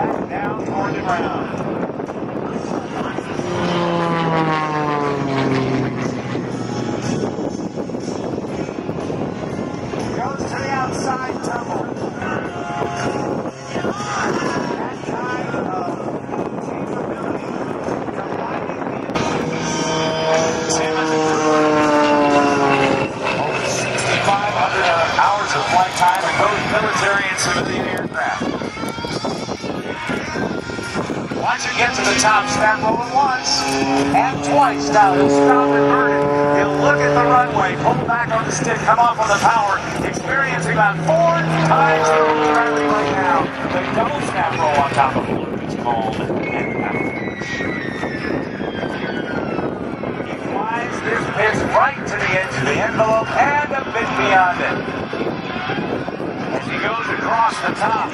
back down toward the ground. Goes to the outside tumble. That kind of capability combining Tim and the crew over 6,500 hours of flight time in both military and civilian aircraft. Once you get to the top, snap rolling once and twice. Now he'll stop inverted. He'll look at the runway, pull back on the stick, come off on the power, experiencing about 4 times the gravity right now. The double snap roll on top of the loop is called an avalanche. He flies this pitch right to the edge of the envelope and a bit beyond it. As he goes across the top,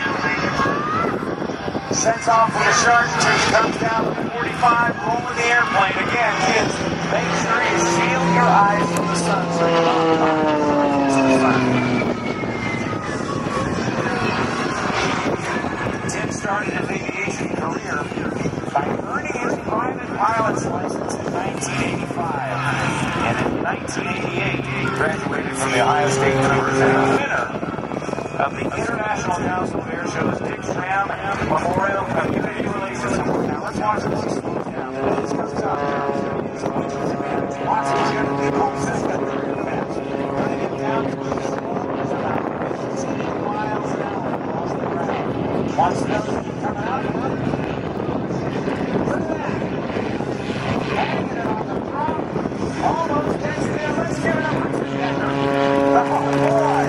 sets off with a shark tooth, comes down to 45, rolling the airplane. Again, kids, make sure you shield your eyes from the sun so you're not against the sun. Tim started his aviation career by earning his private pilot's license in 1985. And in 1988, he graduated from the Ohio State University. The winner of the International Council of Airshow's Dick Schramm Memorial Community Relations Award. Now let's watch this slow down. This comes up. Watch it gently. Holds this gun very fast. Running it down to the slow is about 15 miles an hour across the ground. Watch the nose keep coming out. Look at that. Hanging it on the front. Almost gets there. Let's give it up for Sandra. Oh, boy.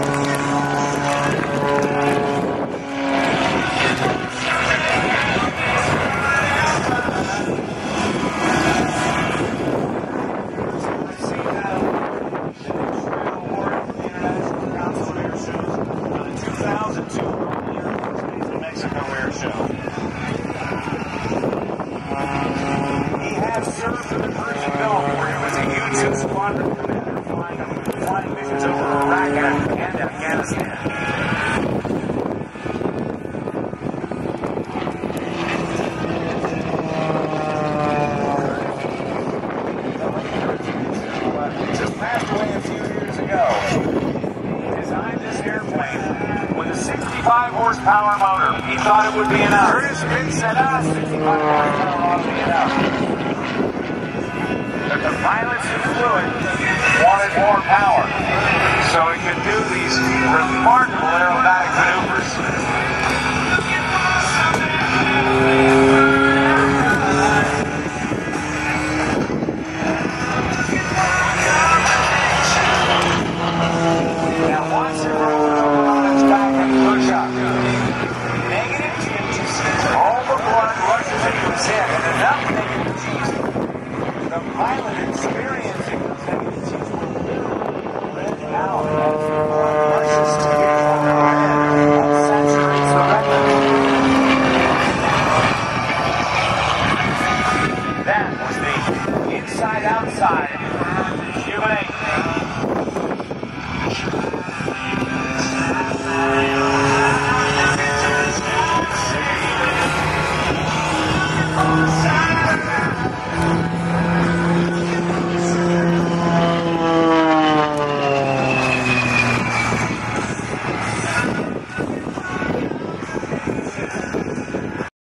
Horsepower motor. He thought it would be enough. Curtis Pitt said, 65 horsepower ought to be enough. But the pilots who flew it wanted more power, so it could do these remarkable aerobatic maneuvers.